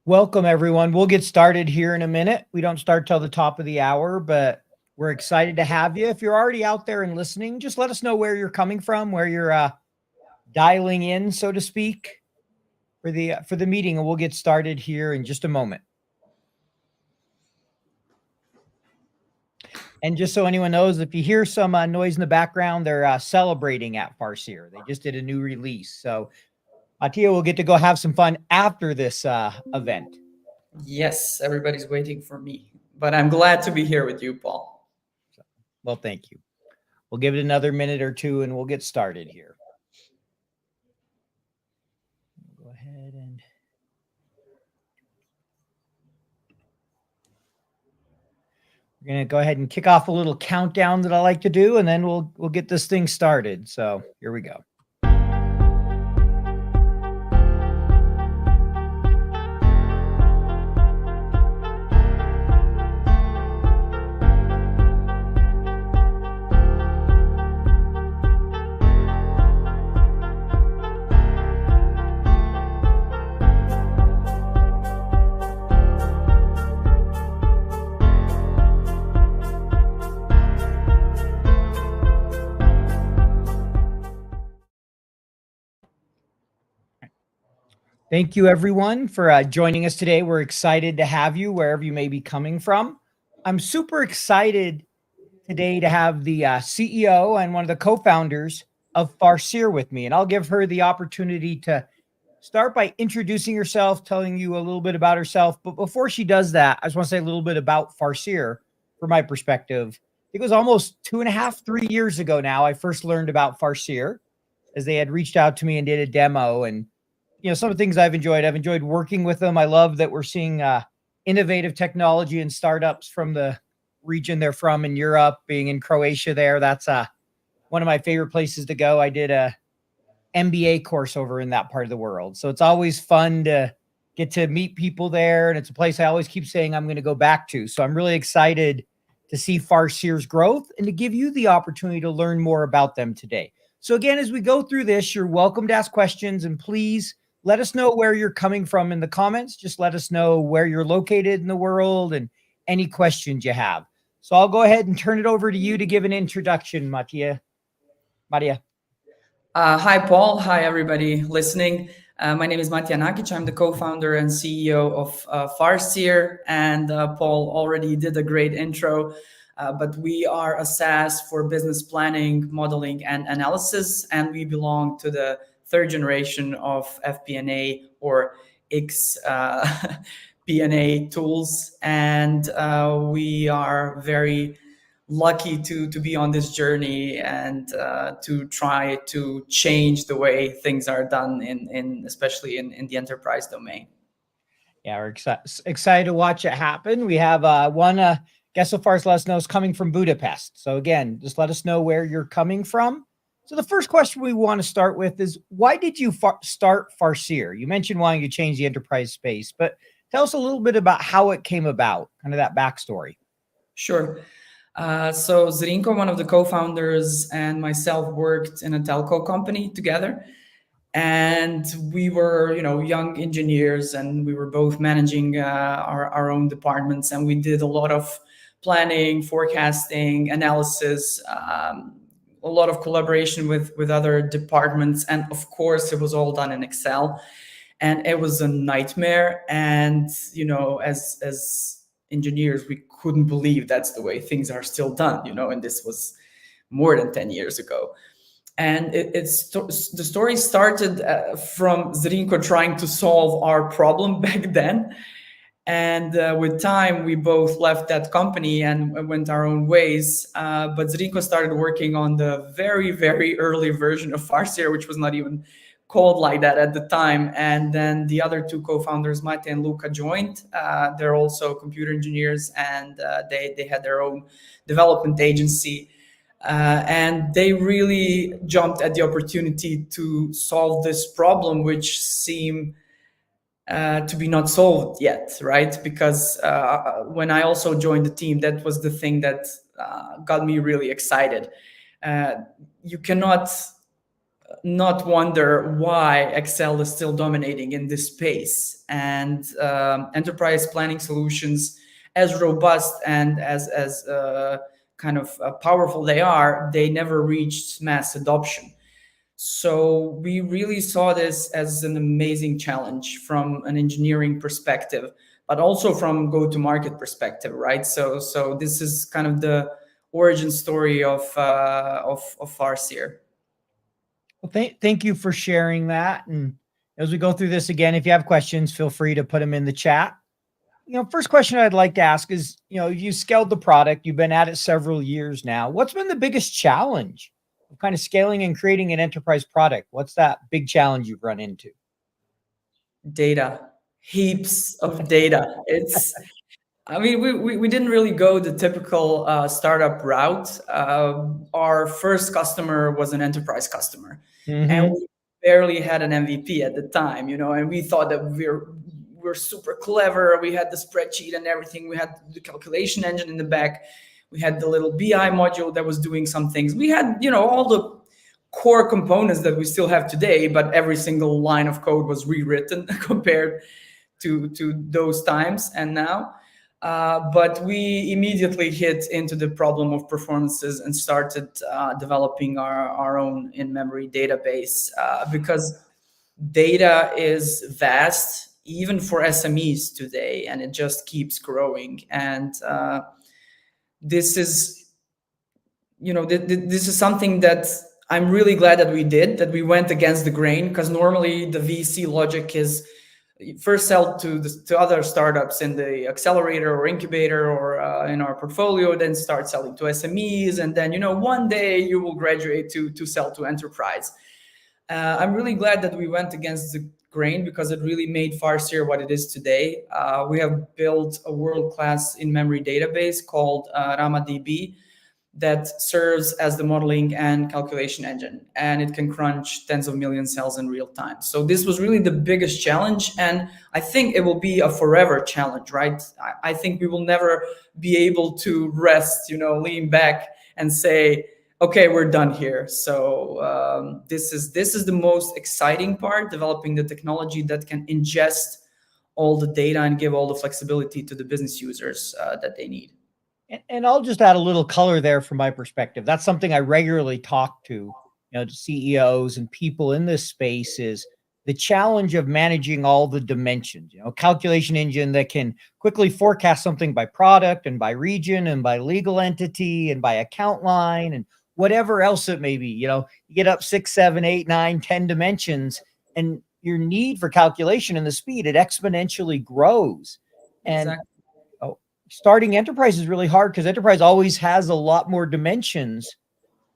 Welcome, everyone. We'll get started here in a minute. We don't start till the top of the hour, but we're excited to have you. If you're already out there and listening, just let us know where you're coming from, where you're dialing in, so to speak, for the meeting, and we'll get started here in just a moment. And just so anyone knows, if you hear some noise in the background, they're celebrating at Farseer. They just did a new release, so Mattia will get to go have some fun after this event. Yes, everybody's waiting for me, but I'm glad to be here with you, Paul. Well, thank you. We'll give it another minute or two and we'll get started here. Go ahead and we're going to go ahead and kick off a little countdown that I like to do, and then we'll get this thing started. So here we go. Thank you, everyone, for joining us today. We're excited to have you wherever you may be coming from. I'm super excited today to have the CEO and one of the co-founders of Farseer with me, and I'll give her the opportunity to start by introducing herself, telling you a little bit about herself. But before she does that, I just want to say a little bit about Farseer from my perspective. It was almost 2.5, 3 years ago now, I first learned about Farseer as they had reached out to me and did a demo. And some of the things I've enjoyed working with them. I love that we're seeing innovative technology and startups from the region they're from in Europe, being in Croatia there. That's one of my favorite places to go. I did a MBA course over in that part of the world. So it's always fun to get to meet people there. And it's a place I always keep saying I'm going to go back to. So I'm really excited to see Farseer's growth and to give you the opportunity to learn more about them today. So again, as we go through this, you're welcome to ask questions, and please let us know where you're coming from in the comments. Just let us know where you're located in the world and any questions you have. So I'll go ahead and turn it over to you to give an introduction, Mattia. Hi, Paul. Hi, everybody listening. My name is Matija Nakic. I'm the co-founder and CEO of Farseer, and Paul already did a great intro. But we are a SaaS for business planning, modeling, and analysis, and we belong to the third generation of FP&A or P&A tools, and we are very lucky to be on this journey and to try to change the way things are done in especially in the enterprise domain. Yeah, we're excited to watch it happen. We have one guest so far as let us know is coming from Budapest. So again, just let us know where you're coming from. So the first question we want to start with is, why did you start Farseer? You mentioned wanting to change the enterprise space, but tell us a little bit about how it came about, kind of that backstory. Sure. So Zrinko, one of the co-founders, and myself worked in a telco company together. And we were, young engineers, and we were both managing our own departments. And we did a lot of planning, forecasting, analysis, a lot of collaboration with other departments. And of course, it was all done in Excel. And it was a nightmare. And, as engineers, we couldn't believe that's the way things are still done, and this was more than 10 years ago. And the story started from Zrinko trying to solve our problem back then. And with time, we both left that company and went our own ways. But Zrinko started working on the very, very early version of Farseer, which was not even called like that at the time. And then the other two co-founders, Mate and Luca, joined. They're also computer engineers, and they had their own development agency. And they really jumped at the opportunity to solve this problem, which seemed to be not solved yet, right? Because when I also joined the team, that was the thing that got me really excited. You cannot not wonder why Excel is still dominating in this space, and enterprise planning solutions, as robust and as kind of powerful they are, they never reached mass adoption. So we really saw this as an amazing challenge from an engineering perspective, but also from go-to-market perspective, right? So this is kind of the origin story of Farseer. Well, thank you for sharing that. And as we go through this again, if you have questions, feel free to put them in the chat. First question I'd like to ask is, you scaled the product, you've been at it several years now. What's been the biggest challenge of kind of scaling and creating an enterprise product? What's that big challenge you've run into? Data, heaps of data. I mean, we didn't really go the typical startup route. Our first customer was an enterprise customer, and Mm-hmm. we barely had an MVP at the time, and we thought that we're super clever. We had the spreadsheet and everything. We had the calculation engine in the back. We had the little BI module that was doing some things. We had, all the core components that we still have today, but every single line of code was rewritten compared to those times and now. But we immediately hit into the problem of performances and started developing our own in-memory database, because data is vast, even for SMEs today, and it just keeps growing. And this is, this is something that I'm really glad that we went against the grain, because normally the VC logic is first sell to other startups in the accelerator or incubator or in our portfolio, then start selling to SMEs, and then one day you will graduate to sell to enterprise. I'm really glad that we went against the grain, because it really made Farseer what it is today. We have built a world-class in-memory database called RamaDB, that serves as the modeling and calculation engine, and it can crunch tens of million cells in real time. So this was really the biggest challenge, and I think it will be a forever challenge, right? I think we will never be able to rest, lean back and say, okay, we're done here. So this is the most exciting part, developing the technology that can ingest all the data and give all the flexibility to the business users that they need. And I'll just add a little color there from my perspective. That's something I regularly talk to CEOs and people in this space, is the challenge of managing all the dimensions, calculation engine that can quickly forecast something by product and by region and by legal entity and by account line and whatever else it may be. You get up 6, 7, 8, 9, 10 dimensions, and your need for calculation and the speed, it exponentially grows. And Exactly. starting enterprise is really hard, because enterprise always has a lot more dimensions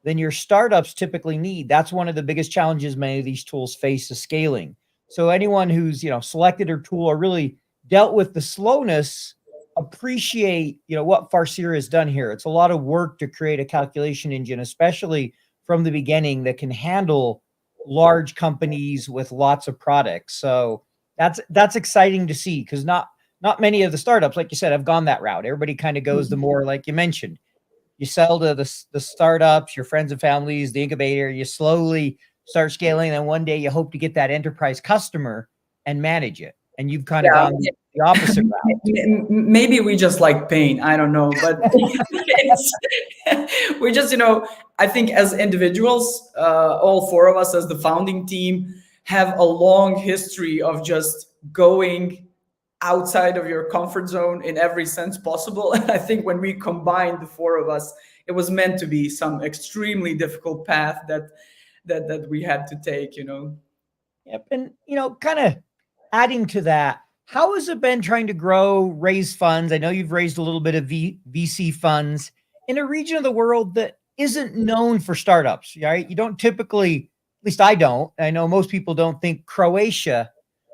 than your startups typically need. That's one of the biggest challenges many of these tools face, is scaling. So anyone who's selected a tool or really dealt with the slowness, appreciate what Farseer has done here. It's a lot of work to create a calculation engine, especially from the beginning, that can handle large companies with lots of products. So that's exciting to see, because not many of the startups, like you said, have gone that route. Everybody kind of goes the more, like you mentioned, you sell to the startups, your friends and families, the incubator, you slowly start scaling. And one day you hope to get that enterprise customer and manage it. And you've kind of gone the opposite route. Maybe we just like pain. I don't know, but we just, I think as individuals, all four of us as the founding team have a long history of just going outside of your comfort zone in every sense possible. And I think when we combined the four of us, it was meant to be some extremely difficult path that we had to take. Yep. And kind of adding to that, how has it been trying to raise funds? I know you've raised a little bit of VC funds in a region of the world that isn't known for startups, right? You don't typically, at least I don't, I know most people don't think Croatia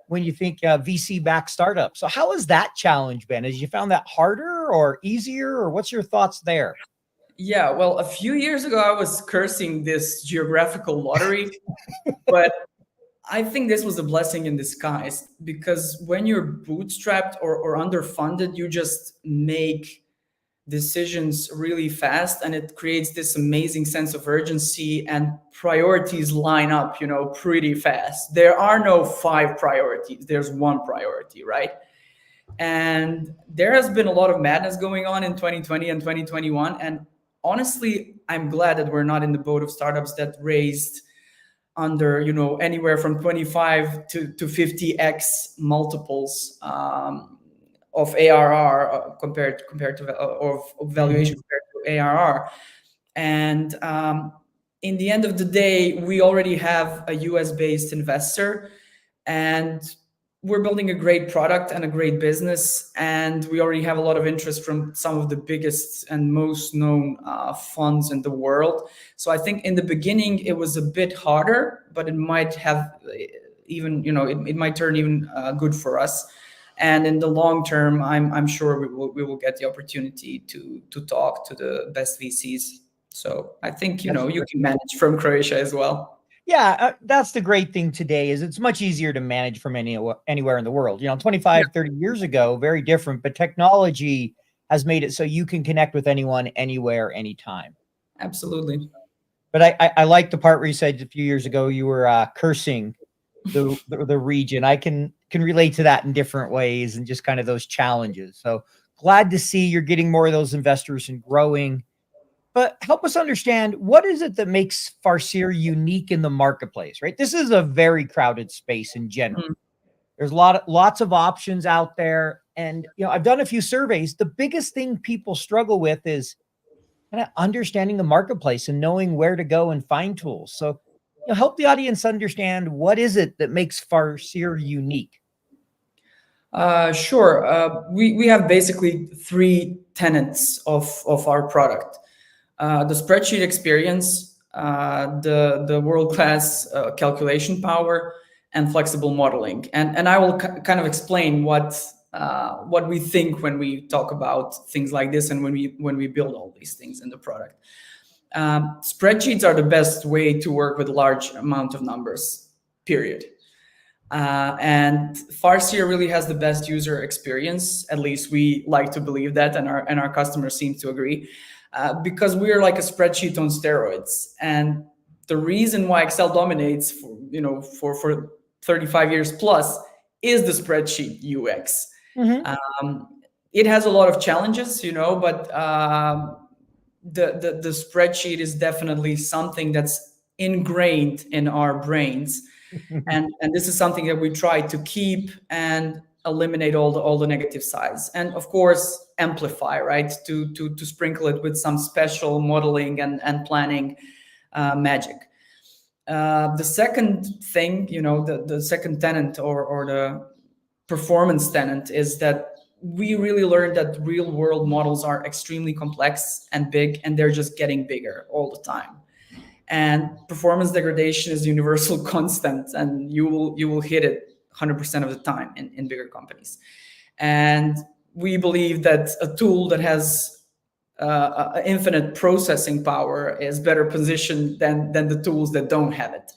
when you think VC-backed startups. So how has that challenge been? Has you found that harder or easier, or what's your thoughts there? Yeah, well, a few years ago, I was cursing this geographical lottery, but I think this was a blessing in disguise, because when you're bootstrapped or underfunded, you just make decisions really fast, and it creates this amazing sense of urgency, and priorities line up, pretty fast. There are no five priorities, there's one priority, right? And there has been a lot of madness going on in 2020 and 2021. And honestly, I'm glad that we're not in the boat of startups that raised under, anywhere from 25 to 50x multiples of ARR compared to of valuation compared to ARR. And in the end of the day, we already have a US based investor, and we're building a great product and a great business, and we already have a lot of interest from some of the biggest and most known funds in the world. So I think in the beginning it was a bit harder, but it might have even, it might turn even good for us. And in the long term, I'm sure we will get the opportunity to talk to the best VCs. So I think, you can manage from Croatia as well. Yeah, that's the great thing today is it's much easier to manage from anywhere in the world. 25, 30 years ago, very different, but technology has made it so you can connect with anyone, anywhere, anytime. Absolutely. But I like the part where you said a few years ago you were cursing the region. I can relate to that in different ways and just kind of those challenges. So glad to see you're getting more of those investors and growing. But help us understand, what is it that makes Farseer unique in the marketplace, right? This is a very crowded space in general. Mm-hmm. There's lots of options out there. And, I've done a few surveys. The biggest thing people struggle with is kind of understanding the marketplace and knowing where to go and find tools. So, help the audience understand, what is it that makes Farseer unique? Sure. We have basically three tenets of our product. The spreadsheet experience, the world-class calculation power, and flexible modeling. And I will kind of explain what we think when we talk about things like this and when we build all these things in the product. Spreadsheets are the best way to work with a large amount of numbers, period. And Farseer really has the best user experience. At least we like to believe that, and our customers seem to agree. Because we're like a spreadsheet on steroids. And the reason why Excel dominates for 35 years plus is the spreadsheet UX. Mm-hmm. It has a lot of challenges, but the spreadsheet is definitely something that's ingrained in our brains. and this is something that we try to keep and eliminate all the negative sides, and of course amplify, right, to sprinkle it with some special modeling and planning magic. The second thing, the second tenet or the performance tenet is that we really learned that real world models are extremely complex and big, and they're just getting bigger all the time. And performance degradation is a universal constant, and you will hit it 100% of the time in bigger companies. And we believe that a tool that has infinite processing power is better positioned than the tools that don't have it.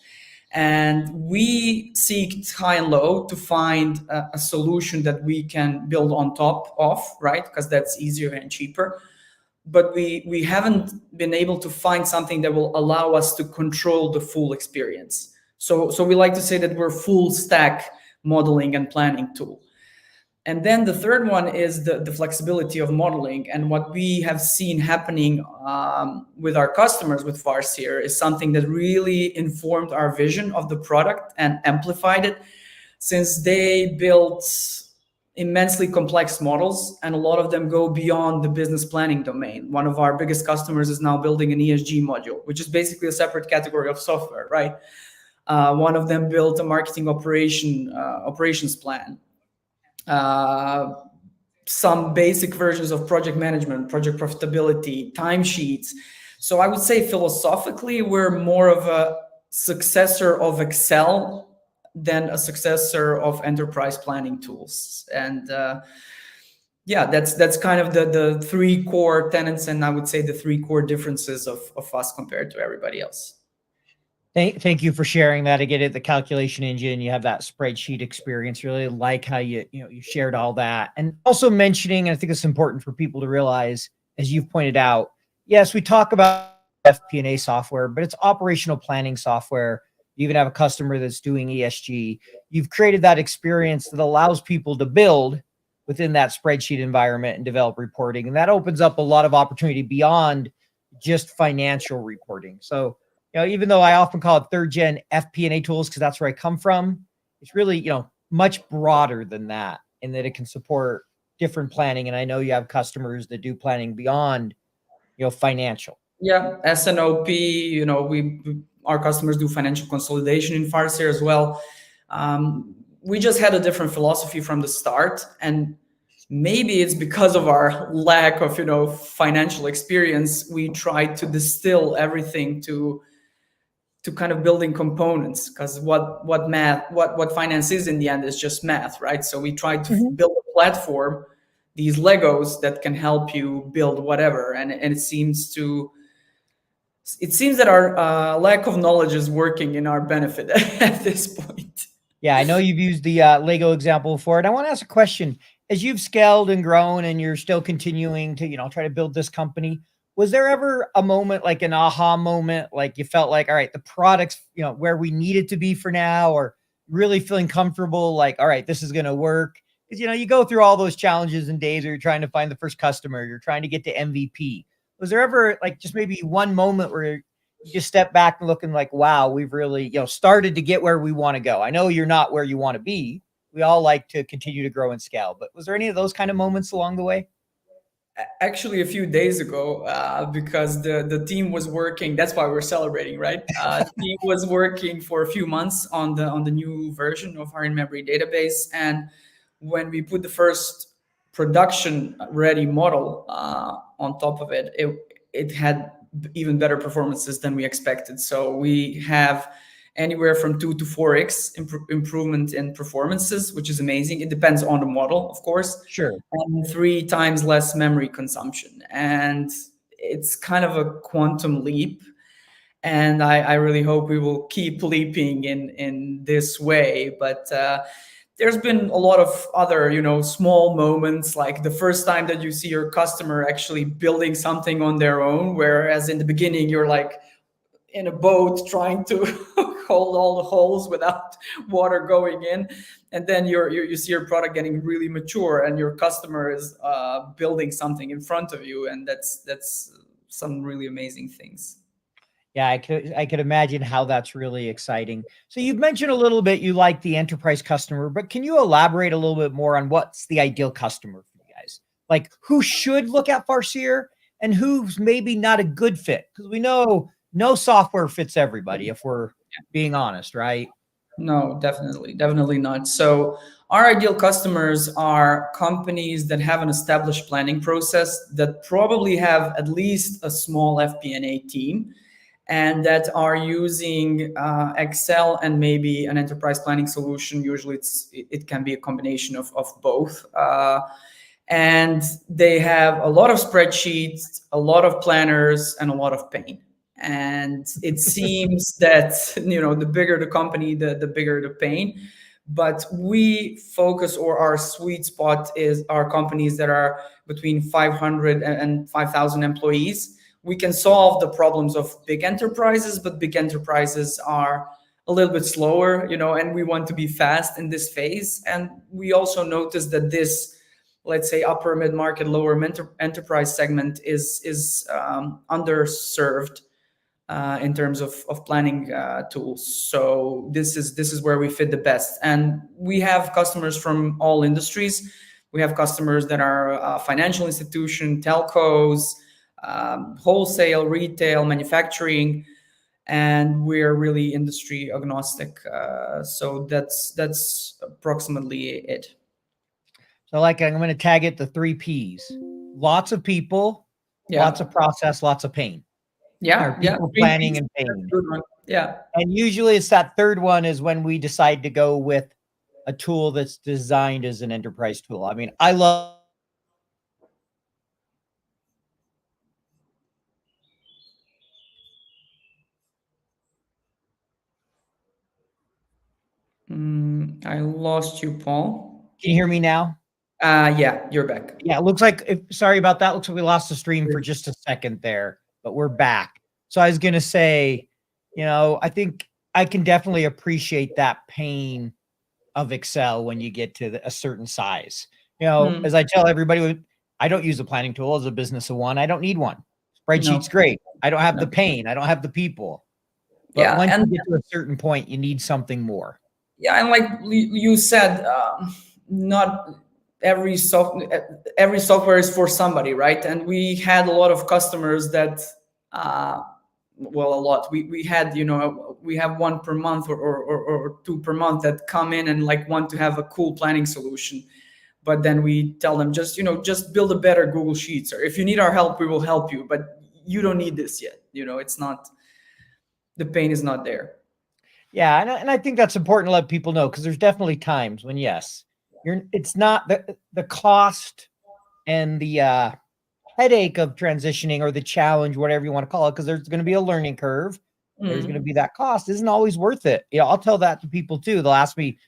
And we seek high and low to find a solution that we can build on top of, right? Because that's easier and cheaper. But we haven't been able to find something that will allow us to control the full experience. So we like to say that we're full stack modeling and planning tool. And then the third one is the flexibility of modeling. And what we have seen happening with our customers with Farseer is something that really informed our vision of the product and amplified it, since they built immensely complex models, and a lot of them go beyond the business planning domain. One of our biggest customers is now building an ESG module, which is basically a separate category of software, right? One of them built a marketing operations plan. Some basic versions of project management, project profitability, timesheets. So I would say philosophically, we're more of a successor of Excel than a successor of enterprise planning tools. And that's kind of the three core tenets, and I would say the three core differences of us compared to everybody else. Thank you for sharing that. Again, at the calculation engine, you have that spreadsheet experience. Really like how you shared all that, and also mentioning, I think it's important for people to realize, as you've pointed out, yes, we talk about FP&A software, but it's operational planning software. You even have a customer that's doing ESG. You've created that experience that allows people to build within that spreadsheet environment and develop reporting. And that opens up a lot of opportunity beyond just financial reporting. So, even though I often call it third gen FP&A tools, because that's where I come from, it's really, much broader than that, in that it can support different planning. And I know you have customers that do planning beyond, financial. Yeah, SNOP, our customers do financial consolidation in Farseer as well. We just had a different philosophy from the start, and maybe it's because of our lack of financial experience. We tried to distill everything to kind of building components, because what finance is in the end is just math, right? So we tried to build a platform, these Legos that can help you build whatever, and it seems that our lack of knowledge is working in our benefit at this point. Yeah, I know you've used the Lego example for it. I want to ask a question. As you've scaled and grown and you're still continuing to, try to build this company, was there ever a moment, like an aha moment, like you felt like, all right, the product's, where we need it to be for now, or really feeling comfortable, like, all right, this is going to work? Because, you go through all those challenges and days where you're trying to find the first customer, you're trying to get to MVP. Was there ever like just maybe one moment where you just step back and looking like, wow, we've really, started to get where we want to go? I know you're not where you want to be. We all like to continue to grow and scale, but was there any of those kind of moments along the way? Actually, a few days ago, because the team was working. That's why we're celebrating, right? The team was working for a few months on the new version of our in-memory database, and when we put the first production ready model on top of it, it had even better performances than we expected. So we have anywhere from 2 to 4x improvement in performances, which is amazing. It depends on the model, of course. Sure. And 3 times less memory consumption. And it's kind of a quantum leap. And I really hope we will keep leaping in this way. But there's been a lot of other, small moments, like the first time that you see your customer actually building something on their own, whereas in the beginning you're like in a boat trying to hold all the holes without water going in, and then you see your product getting really mature and your customer is building something in front of you, and that's some really amazing things. Yeah, I could imagine how that's really exciting. So you've mentioned a little bit you like the enterprise customer, but can you elaborate a little bit more on what's the ideal customer for you guys? Like, who should look at Farseer and who's maybe not a good fit? Because we know no software fits everybody, if we're being honest, right? No, definitely not. So our ideal customers are companies that have an established planning process, that probably have at least a small FP&A team, and that are using Excel and maybe an enterprise planning solution. Usually it can be a combination of both. And they have a lot of spreadsheets, a lot of planners, and a lot of pain. And it seems that the bigger the company, the bigger the pain. But we focus, or our sweet spot is our companies that are between 500 and 5,000 employees. We can solve the problems of big enterprises, but big enterprises are a little bit slower, and we want to be fast in this phase. And we also notice that this, let's say, upper mid-market, lower enterprise segment is underserved in terms of planning tools. So this is where we fit the best. And we have customers from all industries. We have customers that are financial institution, telcos, wholesale, retail, manufacturing, and we're really industry agnostic. So that's approximately it. So, like, I'm going to tag it the 3 Ps: lots of people, Yeah. lots of process, lots of pain. Or Yeah. people planning and pain. Good one. Yeah. And usually it's that third one is when we decide to go with a tool that's designed as an enterprise tool. I mean, I love I lost you, Paul. Can you hear me now? Yeah, you're back. Yeah, it looks like sorry about that. Looks like we lost the stream for just a second there, but we're back. So I was gonna say, I think I can definitely appreciate that pain of Excel when you get to a certain size. Hmm. As I tell everybody, I don't use a planning tool as a business of one. I don't need one. Spreadsheet's No, great. I don't have the no. pain. I don't have the people. But Yeah, once and you get to a certain point, you need something more. yeah, and like you said, not every software is for somebody, right? And we had a lot of customers that, uh, well, a lot. We had, we have one per month or two per month that come in and like want to have a cool planning solution. But then we tell them, just build a better Google Sheets, or if you need our help, we will help you. But you don't need this yet. It's not, the pain is not there. Yeah, and I think that's important to let people know, because there's definitely times when, yes, it's not the cost and the headache of transitioning, or the challenge, whatever you want to call it, because there's going to be a learning curve. There's going to Mhm. be that cost. Isn't always worth it. I'll tell that to people too. They'll ask me,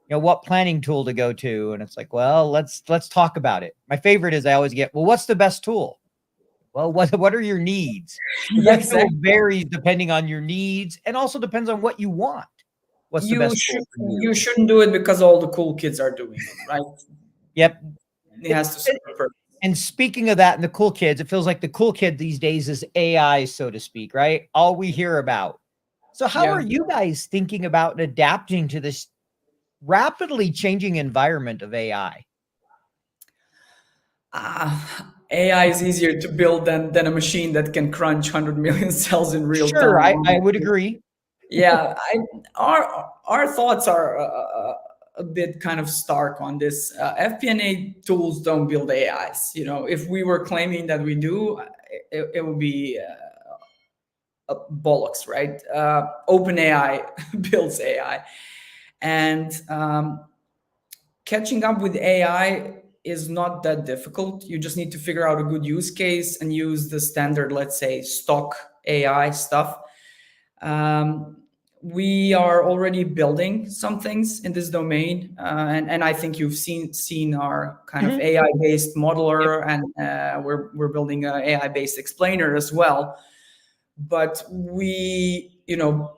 what planning tool to go to, and it's like, well, let's talk about it. My favorite is I always get, well, what's the best tool? Well, what are your needs? The Yeah, best tool exactly. varies depending on your needs, and also depends on what you want. What's the best tool for You you? shouldn't do it because all the cool kids are doing it, right? Yep. It has to serve a purpose. And speaking of that and the cool kids, it feels like the cool kid these days is AI, so to speak, right? All we hear about. So how are Yeah. you guys thinking about adapting to this rapidly changing environment of AI? AI is easier to build than a machine that can crunch 100 million cells in real Sure, time. I would agree. Yeah, our thoughts are a bit kind of stark on this. FP&A tools don't build AIs. If we were claiming that we do, it would be bollocks, right? OpenAI builds AI, and catching up with AI is not that difficult. You just need to figure out a good use case and use the standard, let's say, stock AI stuff. Um, we are already building some things in this domain, and I think you've seen our kind of Mhm. AI based Yep. modeler, and we're building an AI based explainer as well. But we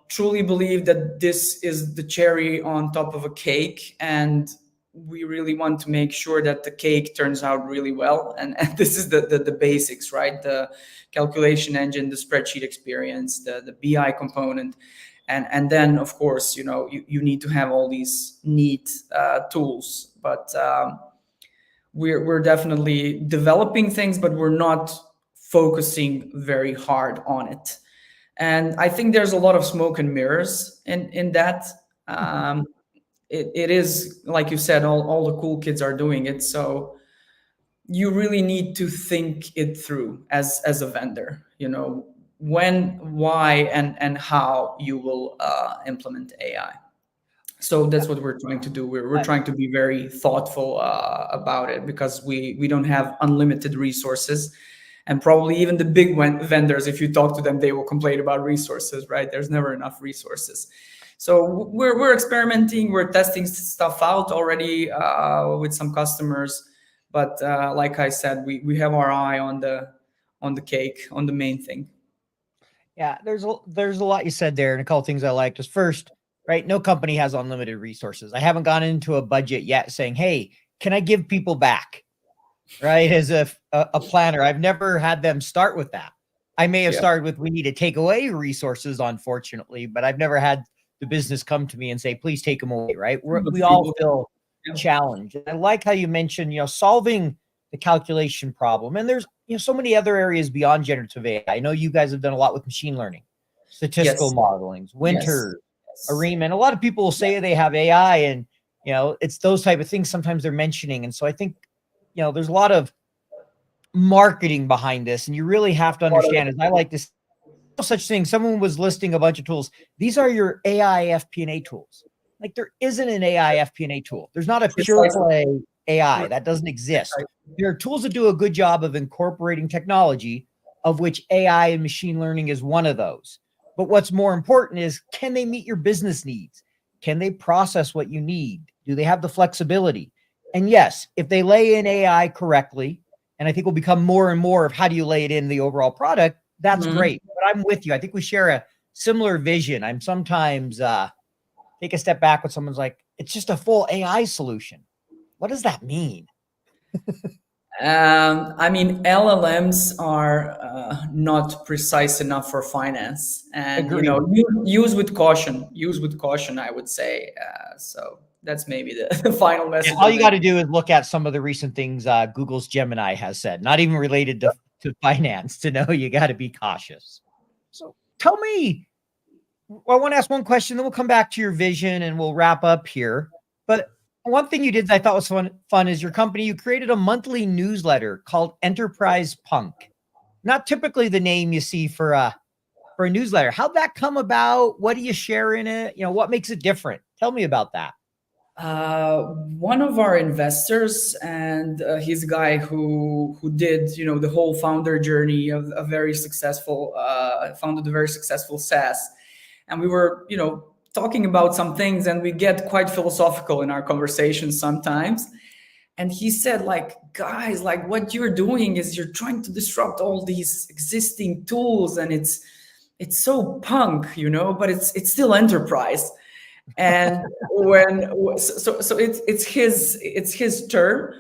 truly believe that this is the cherry on top of a cake, and we really want to make sure that the cake turns out really well, and this is the basics, right? The calculation engine, the spreadsheet experience, the BI component, and then of course you need to have all these neat tools. But we're definitely developing things, but we're not focusing very hard on it. And I think there's a lot of smoke and mirrors in that. um, it is like you said, all the cool kids are doing it, so you really need to think it through as a vendor, when, why, and how you will implement AI. So that's what we're trying to do. We're I- trying to be very thoughtful about it, because we don't have unlimited resources, and probably even the big vendors, if you talk to them, they will complain about resources, right? There's never enough resources. So we're experimenting, we're testing stuff out already with some customers, but like I said, we have our eye on the cake, on the main thing. Yeah, there's a lot you said there, and a couple things I liked. Is first, right? No company has unlimited resources. I haven't gone into a budget yet saying, "Hey, can I give people back?" Right? As a planner, I've never had them start with that. I may have Yeah. started with, "We need to take away resources," unfortunately, but I've never had the business come to me and say, "Please take them away." Right? But We all people, feel yeah. challenged. I like how you mentioned, solving the calculation problem, and there's so many other areas beyond generative AI. I know you guys have done a lot with machine learning, statistical Yes, modelings, yes, winter, yes. arraignment. A lot of people will say they have AI, and it's those type of things sometimes they're mentioning, and so I think there's a lot of marketing behind this, and you really have to understand, as I like to say, no such thing. Someone was listing a bunch of tools. These are your AI FP&A tools. Like, there isn't an AI FP&A tool. There's not a pure Precisely. play AI that doesn't exist. There are tools that do a good job of incorporating technology, of which AI and machine learning is one of those. But what's more important is, can they meet your business needs? Can they process what you need? Do they have the flexibility? And yes, if they lay in AI correctly, and I think will become more and more of how do you lay it in the overall product, that's great. But I'm with you. I think we share a similar vision. I'm sometimes take a step back when someone's like, it's just a full AI solution. What does that mean? I mean, LLMs are not precise enough for finance, and Agreed. use with caution. Use with caution, I would say. So that's maybe the final Yeah, message all on you it. got to do is look at some of the recent things Google's Gemini has said, not even related to finance, to know you got to be cautious. So tell me, I want to ask one question, then we'll come back to your vision and we'll wrap up here. But one thing you did that I thought was fun is your company, you created a monthly newsletter called Enterprise Punk. Not typically the name you see for a newsletter. How'd that come about? What do you share in it? What makes it different? Tell me about that. One of our investors, and he's a guy who did the whole founder journey of a very successful founded a very successful SaaS, and we were talking about some things, and we get quite philosophical in our conversations sometimes. And he said, like, guys, like what you're doing is you're trying to disrupt all these existing tools, and it's so punk, but it's still enterprise. And it's his term.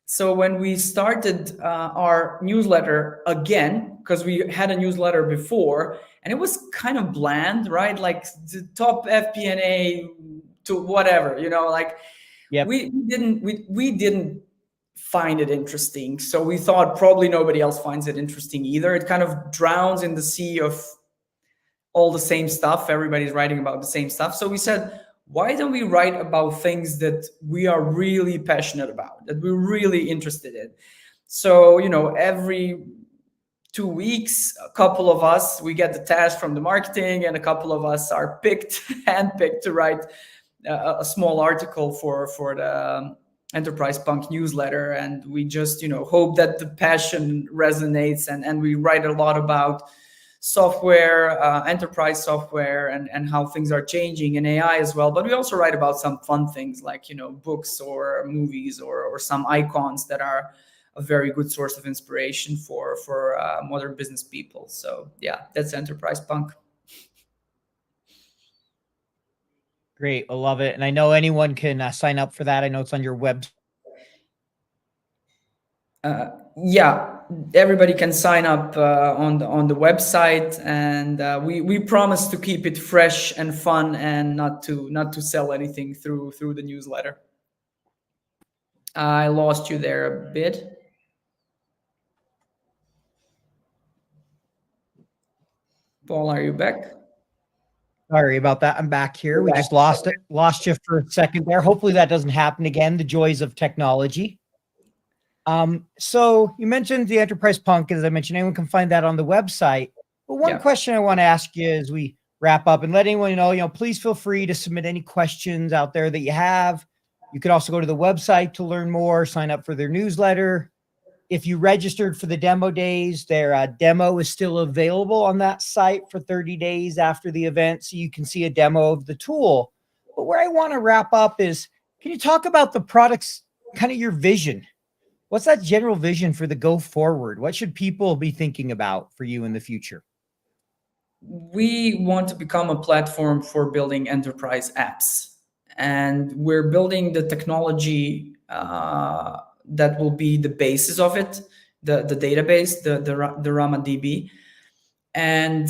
So when we started our newsletter again, because we had a newsletter before, and it was kind of bland, right? Like the top FP&A to whatever, like Yep. we didn't find it interesting. So we thought probably nobody else finds it interesting either. It kind of drowns in the sea of all the same stuff. Everybody's writing about the same stuff. So we said, why don't we write about things that we are really passionate about, that we're really interested in? So, every 2 weeks, a couple of us, we get the task from the marketing, and a couple of us are handpicked to write a small article for the Enterprise Punk newsletter. And we just, hope that the passion resonates. And we write a lot about software, enterprise software, and how things are changing in AI as well. But we also write about some fun things like, books or movies or some icons that are a very good source of inspiration for modern business people. So yeah, that's Enterprise Punk. Great. I love it. And I know anyone can sign up for that. I know it's on your website. Yeah, everybody can sign up on the website, and we promise to keep it fresh and fun, and not to sell anything through the newsletter. I lost you there a bit. Paul, are you back? Sorry about that. I'm back here. We just lost you for a second there. Hopefully that doesn't happen again. The joys of technology. So you mentioned the Enterprise Punk, as I mentioned, anyone can find that on the website. But one question I want to ask you as we wrap up and let anyone know, please feel free to submit any questions out there that you have. You could also go to the website to learn more, sign up for their newsletter. If you registered for the demo days, their demo is still available on that site for 30 days after the event, so you can see a demo of the tool. But where I want to wrap up is, can you talk about the products, kind of your vision? What's that general vision for the go forward? What should people be thinking about for you in the future? We want to become a platform for building enterprise apps, and we're building the technology that will be the basis of it, the database, the RamaDB. And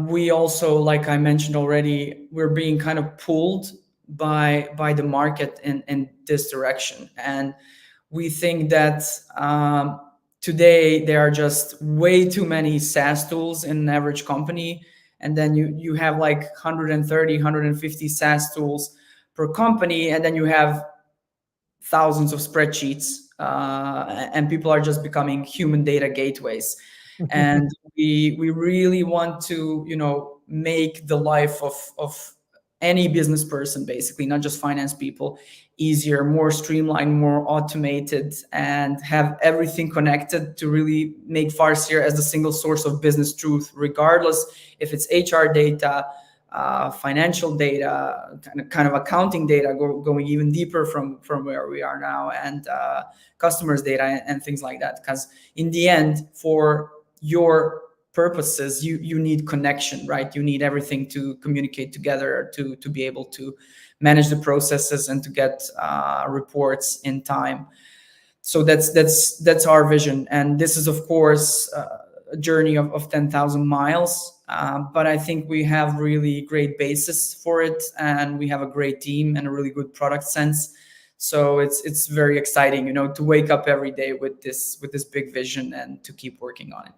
we also, like I mentioned already, we're being kind of pulled by the market in this direction. And we think that today there are just way too many SaaS tools in an average company. And then you have like 130, 150 SaaS tools per company. And then you have thousands of spreadsheets, and people are just becoming human data gateways. And we really want to make the life of any business person, basically not just finance people, easier, more streamlined, more automated, and have everything connected to really make Farseer as the single source of business truth, regardless if it's HR data, financial data, kind of accounting data, going even deeper from where we are now, and customers data and things like that. Because in the end, for your purposes, you need connection, right? You need everything to communicate together to be able to manage the processes and to get reports in time. So that's our vision, and this is of course a journey of 10,000 miles, but I think we have really great basis for it, and we have a great team and a really good product sense. So it's very exciting, you know, to wake up every day with this big vision and to keep working on it.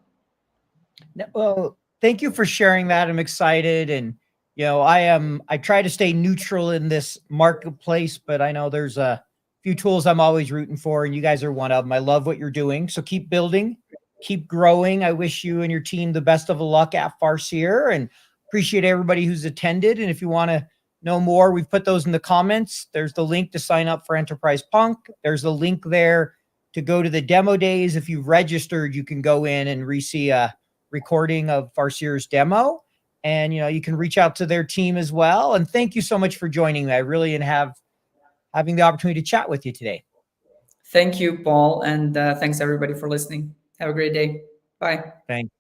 Well, thank you for sharing that. I'm excited, and you know, I try to stay neutral in this marketplace, but I know there's a few tools I'm always rooting for, and you guys are one of them. I love what you're doing, so keep building, keep growing. I wish you and your team the best of luck at Farseer, and appreciate everybody who's attended. And if you want to know more, we've put those in the comments. There's the link to sign up for Enterprise Punk. There's a link there to go to the demo days. If you've registered, you can go in and see a recording of Farseer's demo, and you know, you can reach out to their team as well. And thank you so much for joining me. I really having the opportunity to chat with you today. Thank you, Paul, and thanks everybody for listening. Have a great day. Bye. Thanks.